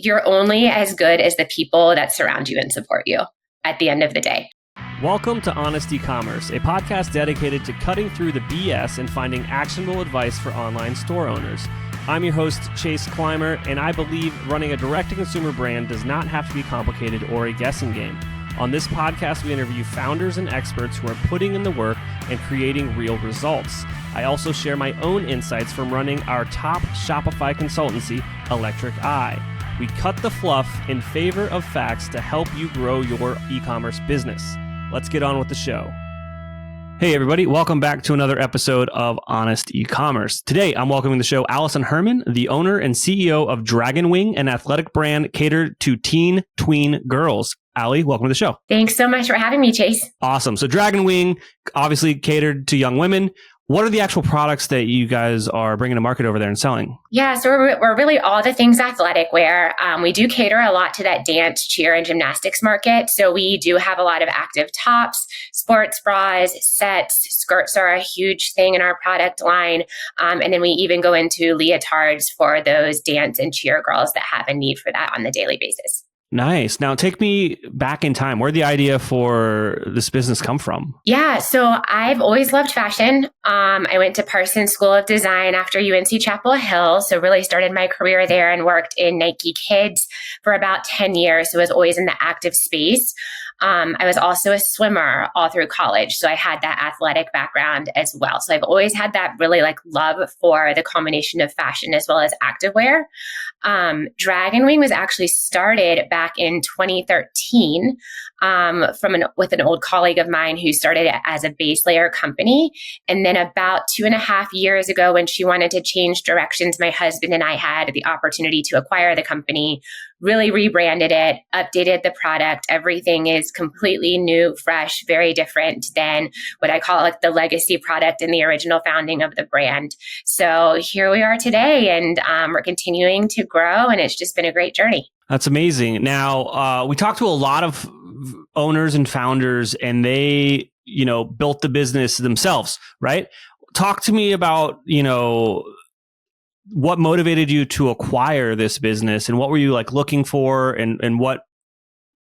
you're only as good as the people that surround you and support you at the end of the day. Welcome to Honest Ecommerce, a podcast dedicated to cutting through the BS and finding actionable advice for online store owners. I'm your host, Chase Clymer, and I believe running a direct-to-consumer brand does not have to be complicated or a guessing game. On this podcast, we interview founders and experts who are putting in the work and creating real results. I also share my own insights from running our top Shopify consultancy, Electric Eye. We cut the fluff in favor of facts to help you grow your e-commerce business. Let's get on with the show. Hey everybody, welcome back to another episode of Honest E-commerce. Today, I'm welcoming the show Allison Herman, the owner and CEO of Dragonwing, an athletic brand catered to tween girls. Allie, welcome to the show. Thanks so much for having me, Chase. Awesome. So Dragonwing, obviously catered to young women. What are the actual products that you guys are bringing to market over there and selling? Yeah, so we're really all the things athletic wear. We do cater a lot to that dance, cheer, and gymnastics market. So we do have a lot of active tops, sports bras, sets, skirts are a huge thing in our product line. And then we even go into leotards for those dance and cheer girls that have a need for that on the daily basis. Nice. Now take me back in time. Where did the idea for this business come from? Yeah, so I've always loved fashion. I went to Parsons School of Design after UNC Chapel Hill. So really started my career there and worked in Nike Kids for about 10 years. So I was always in the active space. I was also a swimmer all through college. So I had that athletic background as well. So I've always had that really love for the combination of fashion as well as activewear. Dragonwing was actually started back in 2013 with an old colleague of mine who started it as a base layer company. And then about 2.5 years ago, when she wanted to change directions, my husband and I had the opportunity to acquire the company, really rebranded it, updated the product. Everything is completely new, fresh, very different than what I call the legacy product in the original founding of the brand. So here we are today, and we're continuing to grow, and it's just been a great journey. That's amazing. Now, we talked to a lot of owners and founders, and they, built the business themselves, right? Talk to me about, what motivated you to acquire this business, and what were you looking for, and what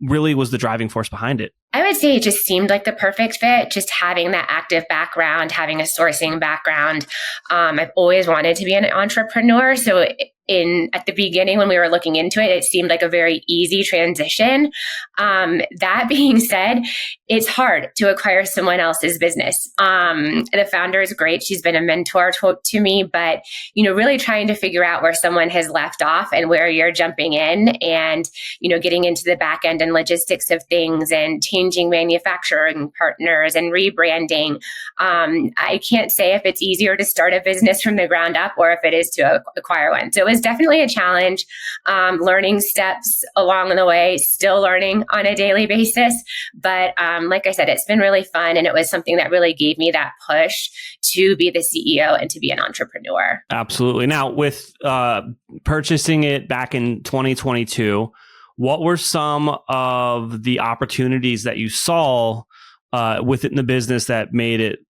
really was the driving force behind it? I would say it just seemed like the perfect fit, just having that active background, having a sourcing background. I've always wanted to be an entrepreneur. So at the beginning, when we were looking into it, it seemed like a very easy transition. That being said, it's hard to acquire someone else's business. The founder is great. She's been a mentor to me, but, really trying to figure out where someone has left off and where you're jumping in and, getting into the back end and logistics of things and changing manufacturing partners and rebranding. I can't say if it's easier to start a business from the ground up or if it is to acquire one. So it was definitely a challenge, learning steps along the way, still learning on a daily basis. But like I said, it's been really fun. And it was something that really gave me that push to be the CEO and to be an entrepreneur. Absolutely. Now, with purchasing it back in 2022, what were some of the opportunities that you saw within the business that made it,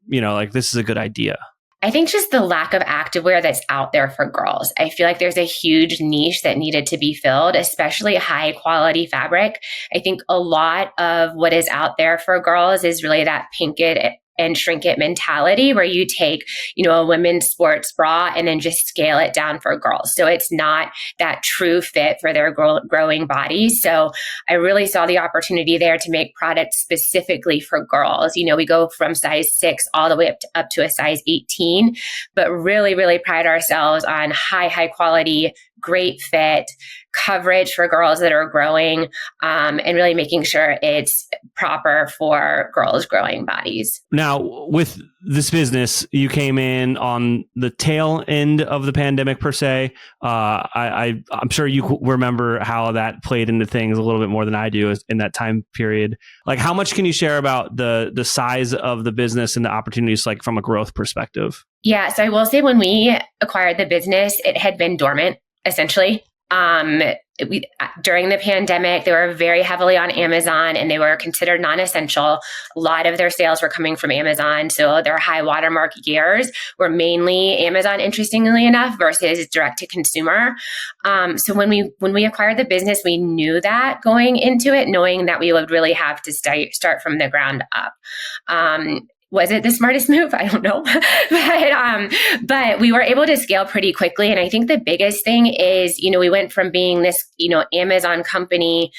this is a good idea? I think just the lack of activewear that's out there for girls. I feel like there's a huge niche that needed to be filled, especially high quality fabric. I think a lot of what is out there for girls is really that pink it and shrink it mentality where you take, a women's sports bra and then just scale it down for girls. So it's not that true fit for their growing bodies. So I really saw the opportunity there to make products specifically for girls. We go from size 6 all the way up to a size 18, but really, really pride ourselves on high quality, great fit, coverage for girls that are growing, and really making sure it's proper for girls' growing bodies. Now, with this business, you came in on the tail end of the pandemic, per se. I'm sure you remember how that played into things a little bit more than I do in that time period. How much can you share about the size of the business and the opportunities, from a growth perspective? Yeah, so I will say when we acquired the business, it had been dormant, essentially. During the pandemic, they were very heavily on Amazon and they were considered non-essential. A lot of their sales were coming from Amazon. So their high watermark years were mainly Amazon, interestingly enough, versus direct to consumer. So when we acquired the business, we knew that going into it, knowing that we would really have to start from the ground up. Was it the smartest move? I don't know. But we were able to scale pretty quickly. And I think the biggest thing is, we went from being this, Amazon company,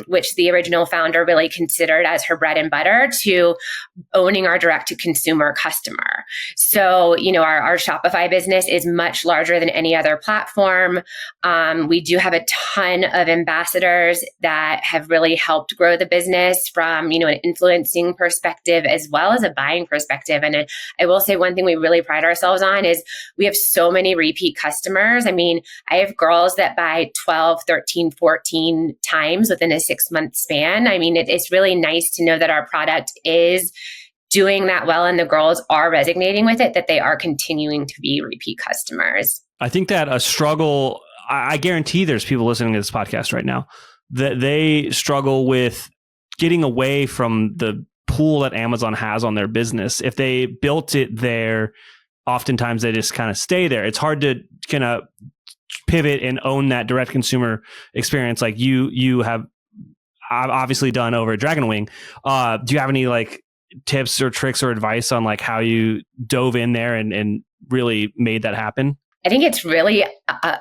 which the original founder really considered as her bread and butter, to owning our direct to consumer customer. So, our Shopify business is much larger than any other platform. We do have a ton of ambassadors that have really helped grow the business from, an influencing perspective as well as a buying perspective. And I will say one thing we really pride ourselves on is we have so many repeat customers. I mean, I have girls that buy 12, 13, 14 times within a 6-month span. I mean, it's really nice to know that our product is doing that well and the girls are resonating with it, that they are continuing to be repeat customers. I think that a struggle, I guarantee there's people listening to this podcast right now that they struggle with getting away from the pool that Amazon has on their business. If they built it there, oftentimes they just kind of stay there. It's hard to kind of pivot and own that direct consumer experience like you have obviously done over at Dragonwing. Do you have any tips or tricks or advice on how you dove in there and really made that happen? I think it's really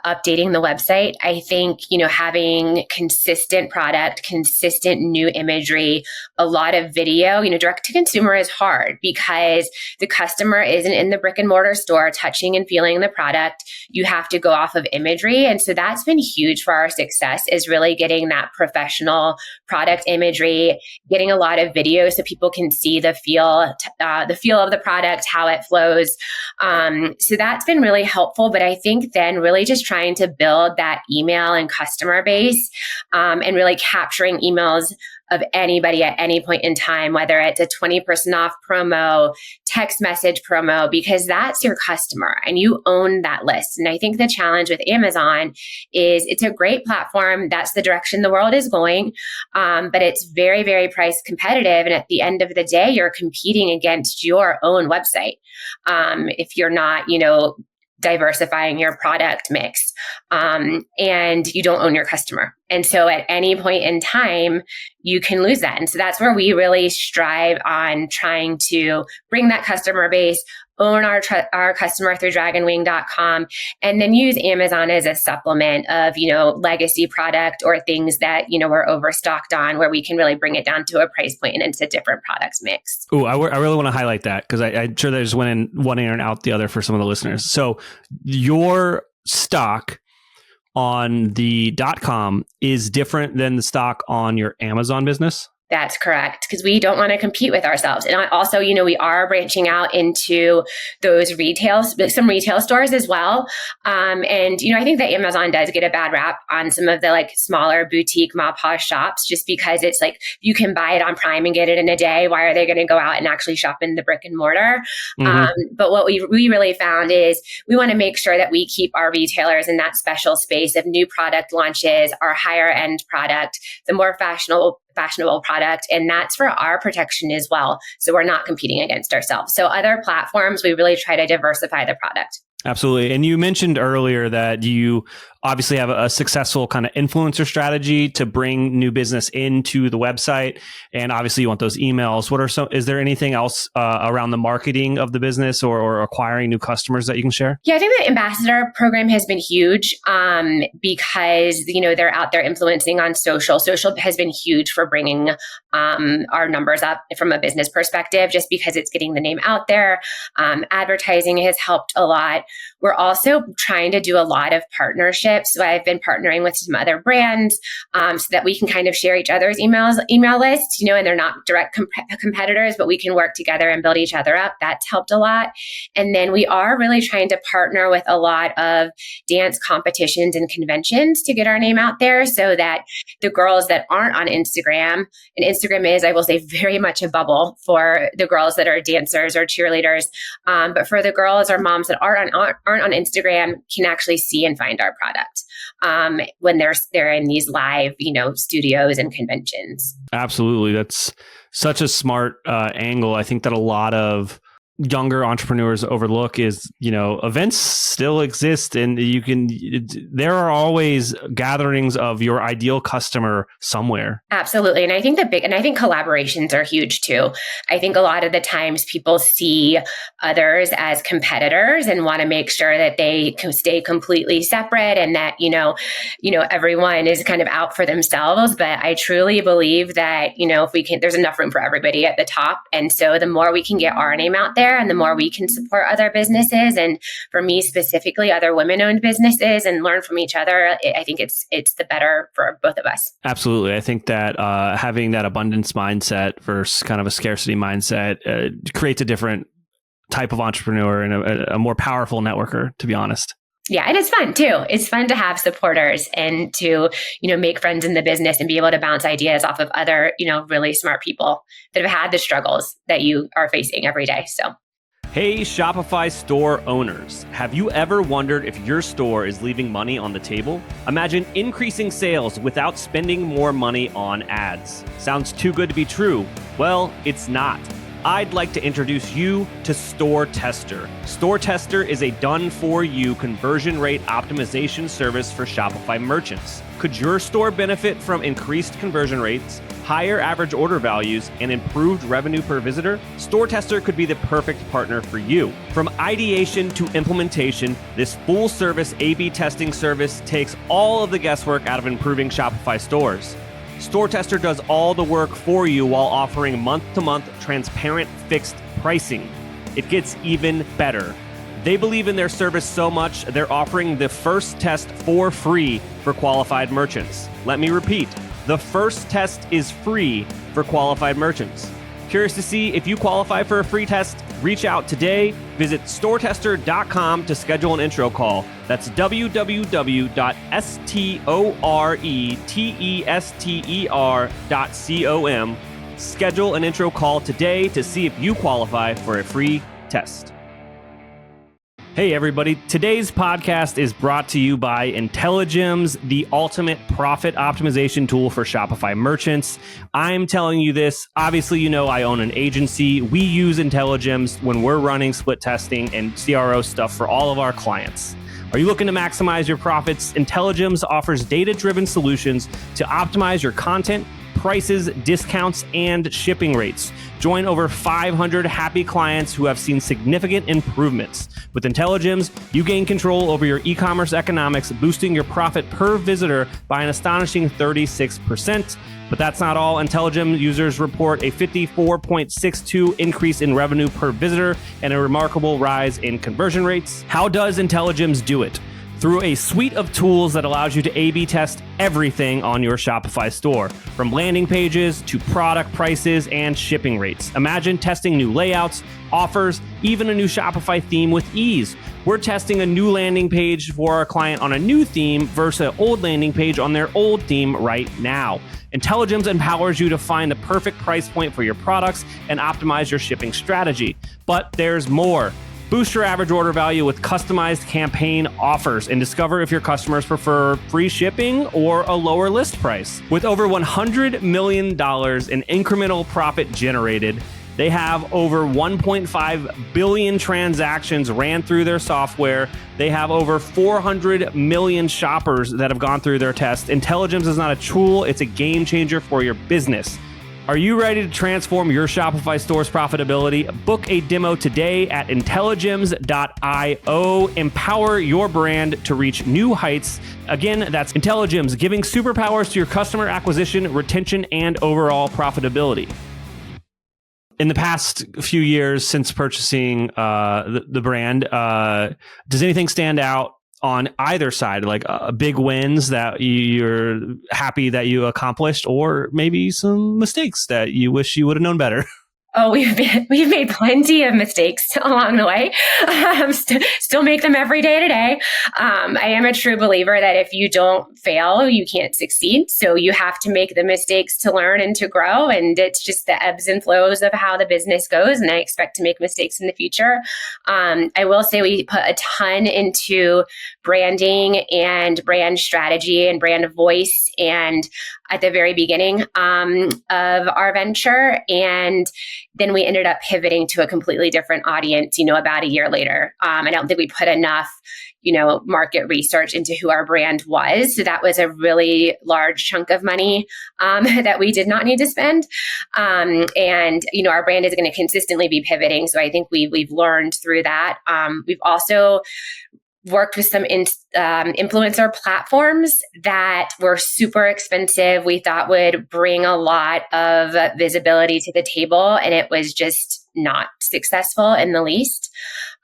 updating the website. I think, having consistent product, consistent new imagery, a lot of video, direct to consumer is hard because the customer isn't in the brick and mortar store touching and feeling the product. You have to go off of imagery. And so that's been huge for our success, is really getting that professional product imagery, getting a lot of video so people can see the feel of the product, how it flows. So that's been really helpful. But I think then really just trying to build that email and customer base, and really capturing emails of anybody at any point in time, whether it's a 20% off promo, text message promo, because that's your customer and you own that list. And I think the challenge with Amazon is it's a great platform. That's the direction the world is going. But it's very, very price competitive. And at the end of the day, you're competing against your own website. If you're not, diversifying your product mix, and you don't own your customer. And so at any point in time, you can lose that. And so that's where we really strive on trying to bring that customer base, own our customer through dragonwing.com, and then use Amazon as a supplement of, legacy product or things that, we're overstocked on, where we can really bring it down to a price point and into different products mix. Oh, I really want to highlight that because I'm sure there's one in one ear and out the other for some of the listeners. So your stock on the .com is different than the stock on your Amazon business? That's correct, because we don't want to compete with ourselves. And also, we are branching out into those some retail stores as well. And, I think that Amazon does get a bad rap on some of the smaller boutique ma pa shops, just because it's you can buy it on Prime and get it in a day. Why are they going to go out and actually shop in the brick and mortar? Mm-hmm. But what we really found is we want to make sure that we keep our retailers in that special space of new product launches, our higher end product, the more fashionable product. And that's for our protection as well. So we're not competing against ourselves. So other platforms, we really try to diversify the product. Absolutely. And you mentioned earlier that you obviously have a successful kind of influencer strategy to bring new business into the website. And obviously you want those emails. Is there anything else around the marketing of the business or acquiring new customers that you can share? Yeah, I think the ambassador program has been huge because, they're out there influencing on social. Social has been huge for bringing our numbers up from a business perspective, just because it's getting the name out there. Advertising has helped a lot. We're also trying to do a lot of partnerships. So I've been partnering with some other brands so that we can kind of share each other's email lists, and they're not direct competitors, but we can work together and build each other up. That's helped a lot. And then we are really trying to partner with a lot of dance competitions and conventions to get our name out there, so that the girls that aren't on Instagram, and Instagram is, I will say, very much a bubble for the girls that are dancers or cheerleaders, but for the girls or moms that aren't on Instagram, can actually see and find our product. product when they're in these live, studios and conventions. Absolutely. That's such a smart angle. I think that a lot of younger entrepreneurs overlook is, events still exist, and there are always gatherings of your ideal customer somewhere. Absolutely. And I think collaborations are huge too. I think a lot of the times people see others as competitors and want to make sure that they can stay completely separate and that, everyone is kind of out for themselves. But I truly believe that, there's enough room for everybody at the top. And so the more we can get our name out there and the more we can support other businesses, and for me specifically, other women-owned businesses, and learn from each other, I think it's the better for both of us. Absolutely. I think that having that abundance mindset versus kind of a scarcity mindset creates a different type of entrepreneur and a more powerful networker, to be honest. Yeah, and it's fun too. It's fun to have supporters and to, make friends in the business and be able to bounce ideas off of other, really smart people that have had the struggles that you are facing every day. So. Hey, Shopify store owners. Have you ever wondered if your store is leaving money on the table? Imagine increasing sales without spending more money on ads. Sounds too good to be true. Well, it's not. I'd like to introduce you to StoreTester. StoreTester is a done-for-you conversion rate optimization service for Shopify merchants. Could your store benefit from increased conversion rates, higher average order values, and improved revenue per visitor? StoreTester could be the perfect partner for you. From ideation to implementation, this full-service A/B testing service takes all of the guesswork out of improving Shopify stores. StoreTester does all the work for you while offering month-to-month transparent fixed pricing. It gets even better. They believe in their service so much, they're offering the first test for free for qualified merchants. Let me repeat, the first test is free for qualified merchants. Curious to see if you qualify for a free test? Reach out today. Visit StoreTester.com to schedule an intro call. That's www.StoreTester.com. Schedule an intro call today to see if you qualify for a free test. Hey everybody, today's podcast is brought to you by Intelligems, the ultimate profit optimization tool for Shopify merchants. I'm telling you this, obviously I own an agency. We use Intelligems when we're running split testing and CRO stuff for all of our clients. Are you looking to maximize your profits? Intelligems offers data-driven solutions to optimize your content, prices, discounts, and shipping rates. Join over 500 happy clients who have seen significant improvements. With Intelligems, you gain control over your e-commerce economics, boosting your profit per visitor by an astonishing 36%. But that's not all. Intelligems users report a 54.62 increase in revenue per visitor and a remarkable rise in conversion rates. How does Intelligems do it? Through a suite of tools that allows you to A/B test everything on your Shopify store, from landing pages to product prices and shipping rates. Imagine testing new layouts, offers, even a new Shopify theme with ease. We're testing a new landing page for our client on a new theme versus an old landing page on their old theme right now. Intelligems empowers you to find the perfect price point for your products and optimize your shipping strategy. But there's more. Boost your average order value with customized campaign offers and discover if your customers prefer free shipping or a lower list price. With over $100 million in incremental profit generated, they have over 1.5 billion transactions ran through their software. They have over 400 million shoppers that have gone through their test. Intelligems is not a tool, it's a game changer for your business. Are you ready to transform your Shopify store's profitability? Book a demo today at Intelligems.io. Empower your brand to reach new heights. Again, that's Intelligems, giving superpowers to your customer acquisition, retention, and overall profitability. In the past few years since purchasing the brand, does anything stand out on either side, like big wins that you're happy that you accomplished, or maybe some mistakes that you wish you would have known better? Oh, we've made plenty of mistakes along the way. Still make them every day today. I am a true believer that if you don't fail, you can't succeed. So you have to make the mistakes to learn and to grow. And it's just the ebbs and flows of how the business goes. And I expect to make mistakes in the future. I will say we put a ton into branding and brand strategy and brand voice and at the very beginning of our venture. And then we ended up pivoting to a completely different audience, about a year later. I don't think we put enough, market research into who our brand was. So that was a really large chunk of money that we did not need to spend. And our brand is going to consistently be pivoting. So I think we've learned through that. We've also worked with some influencer platforms that were super expensive. We thought would bring a lot of visibility to the table, and it was just not successful in the least.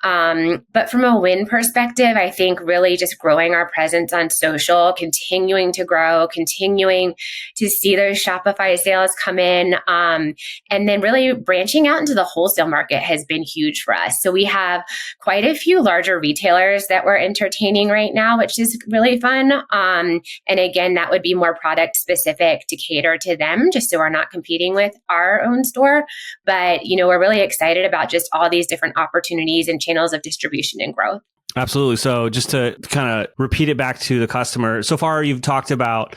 But from a win perspective, I think really just growing our presence on social, continuing to grow, continuing to see those Shopify sales come in, and then really branching out into the wholesale market has been huge for us. So we have quite a few larger retailers that we're entertaining right now, which is really fun. And again, that would be more product specific to cater to them, just so we're not competing with our own store. But, we're really excited about just all these different opportunities and channels of distribution and growth. Absolutely. So just to kind of repeat it back to the customer, so far you've talked about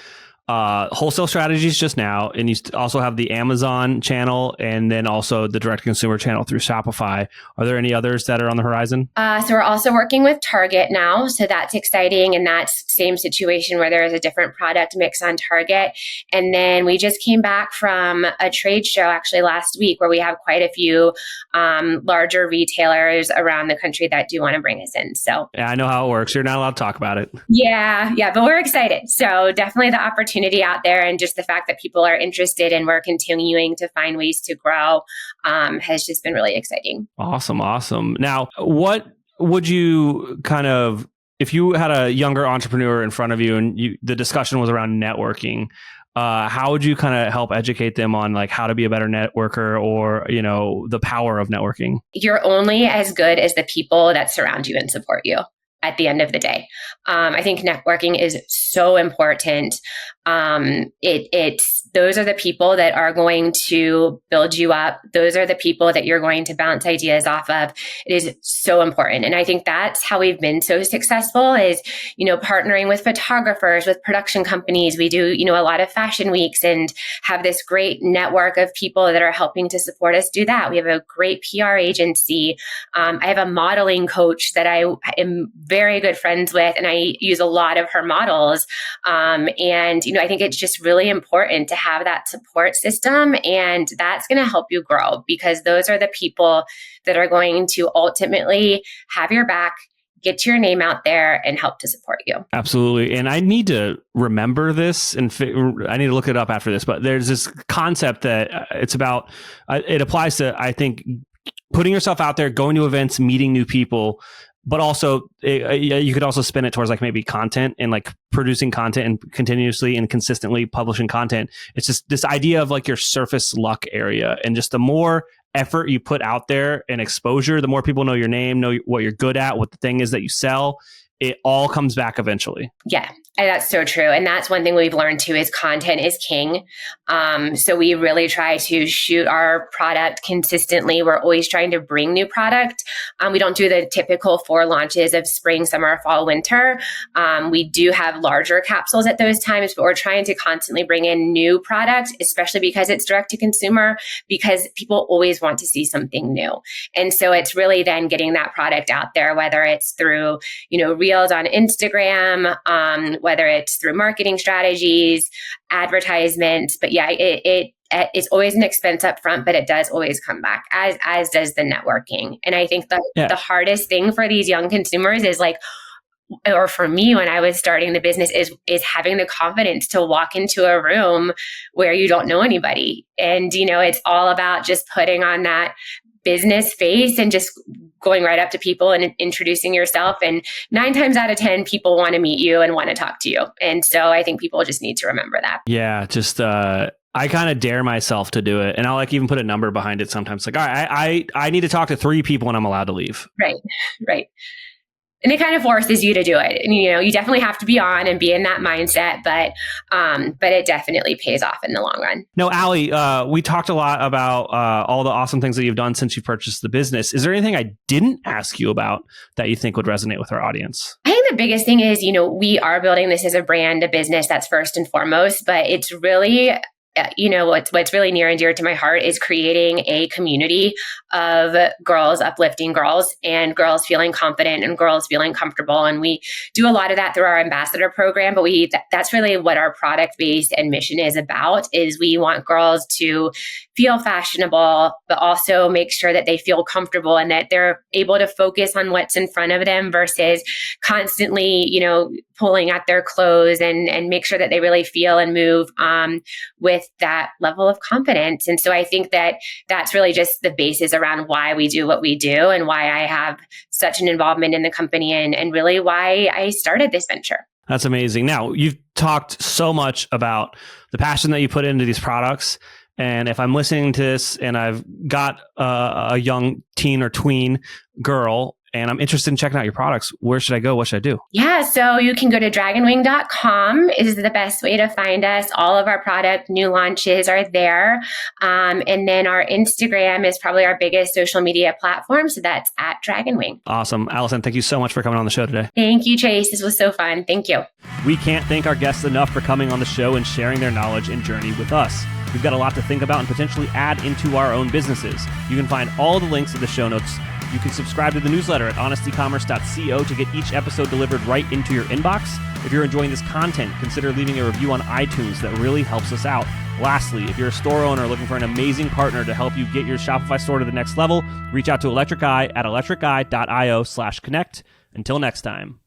wholesale strategies just now, and you also have the Amazon channel and then also the direct consumer channel through Shopify. Are there any others that are on the horizon? So we're also working with Target now. So that's exciting. And that's same situation where there is a different product mix on Target. And then we just came back from a trade show actually last week where we have quite a few larger retailers around the country that do want to bring us in. So yeah, I know how it works. You're not allowed to talk about it. Yeah, but we're excited. So definitely the opportunity out there, and just the fact that people are interested and we're continuing to find ways to grow has just been really exciting. Awesome. Now, what would you if you had a younger entrepreneur in front of you and the discussion was around networking, how would you kind of help educate them on like how to be a better networker or, the power of networking? You're only as good as the people that surround you and support you. At the end of the day, I think networking is so important. Those are the people that are going to build you up. Those are the people that you're going to bounce ideas off of. It is so important. And I think that's how we've been so successful is, partnering with photographers, with production companies. We do, a lot of fashion weeks and have this great network of people that are helping to support us do that. We have a great PR agency. I have a modeling coach that I am very good friends with, and I use a lot of her models. And, I think it's just really important to have that support system, and that's going to help you grow because those are the people that are going to ultimately have your back, get your name out there, and help to support you. Absolutely. And I need to remember this, and I need to look it up after this, but there's this concept that it's about, it applies to, I think, putting yourself out there, going to events, meeting new people, but also you could also spin it towards like maybe content and like producing content and continuously and consistently publishing content. It's just this idea of like your surface luck area, and just the more effort you put out there and exposure, the more people know your name, know what you're good at, what the thing is that you sell. It all comes back eventually. Yeah, that's so true. And that's one thing we've learned too is content is king. So we really try to shoot our product consistently. We're always trying to bring new product. We don't do the typical 4 launches of spring, summer, fall, winter. We do have larger capsules at those times, but we're trying to constantly bring in new product, especially because it's direct to consumer, because people always want to see something new. And so it's really then getting that product out there, whether it's through, reels on Instagram, whether it's through marketing strategies, advertisements. But yeah, it's always an expense up front, but it does always come back, as does the networking. And I think the hardest thing for these young consumers is like, or for me when I was starting the business, is having the confidence to walk into a room where you don't know anybody. And, it's all about just putting on that business face and just going right up to people and introducing yourself. And 9 times out of 10, people want to meet you and want to talk to you. And so I think people just need to remember that. Yeah, just I kind of dare myself to do it, and I'll like even put a number behind it sometimes. Like, all right, I need to talk to 3 people and I'm allowed to leave. Right. And it kind of forces you to do it. And, you definitely have to be on and be in that mindset, but it definitely pays off in the long run. No, Allie, we talked a lot about all the awesome things that you've done since you purchased the business. Is there anything I didn't ask you about that you think would resonate with our audience? I think the biggest thing is, we are building this as a brand, a business, that's first and foremost, but it's really what's really near and dear to my heart is creating a community of girls, uplifting girls, and girls feeling confident and girls feeling comfortable. And we do a lot of that through our ambassador program, but that's really what our product base and mission is about, is we want girls to feel fashionable, but also make sure that they feel comfortable and that they're able to focus on what's in front of them versus constantly, pulling at their clothes, and make sure that they really feel and move with that level of confidence. And so I think that that's really just the basis around why we do what we do and why I have such an involvement in the company and really why I started this venture. That's amazing. Now, you've talked so much about the passion that you put into these products. And if I'm listening to this and I've got a young teen or tween girl and I'm interested in checking out your products, where should I go? What should I do? Yeah, so you can go to dragonwing.com is the best way to find us. All of our product new launches are there. And then our Instagram is probably our biggest social media platform. So that's at Dragonwing. Awesome. Allison, thank you so much for coming on the show today. Thank you, Chase. This was so fun. Thank you. We can't thank our guests enough for coming on the show and sharing their knowledge and journey with us. We've got a lot to think about and potentially add into our own businesses. You can find all the links in the show notes. You can subscribe to the newsletter at honestecommerce.co to get each episode delivered right into your inbox. If you're enjoying this content, consider leaving a review on iTunes. That really helps us out. Lastly, if you're a store owner looking for an amazing partner to help you get your Shopify store to the next level, reach out to Electric Eye at electriceye.io/connect. Until next time.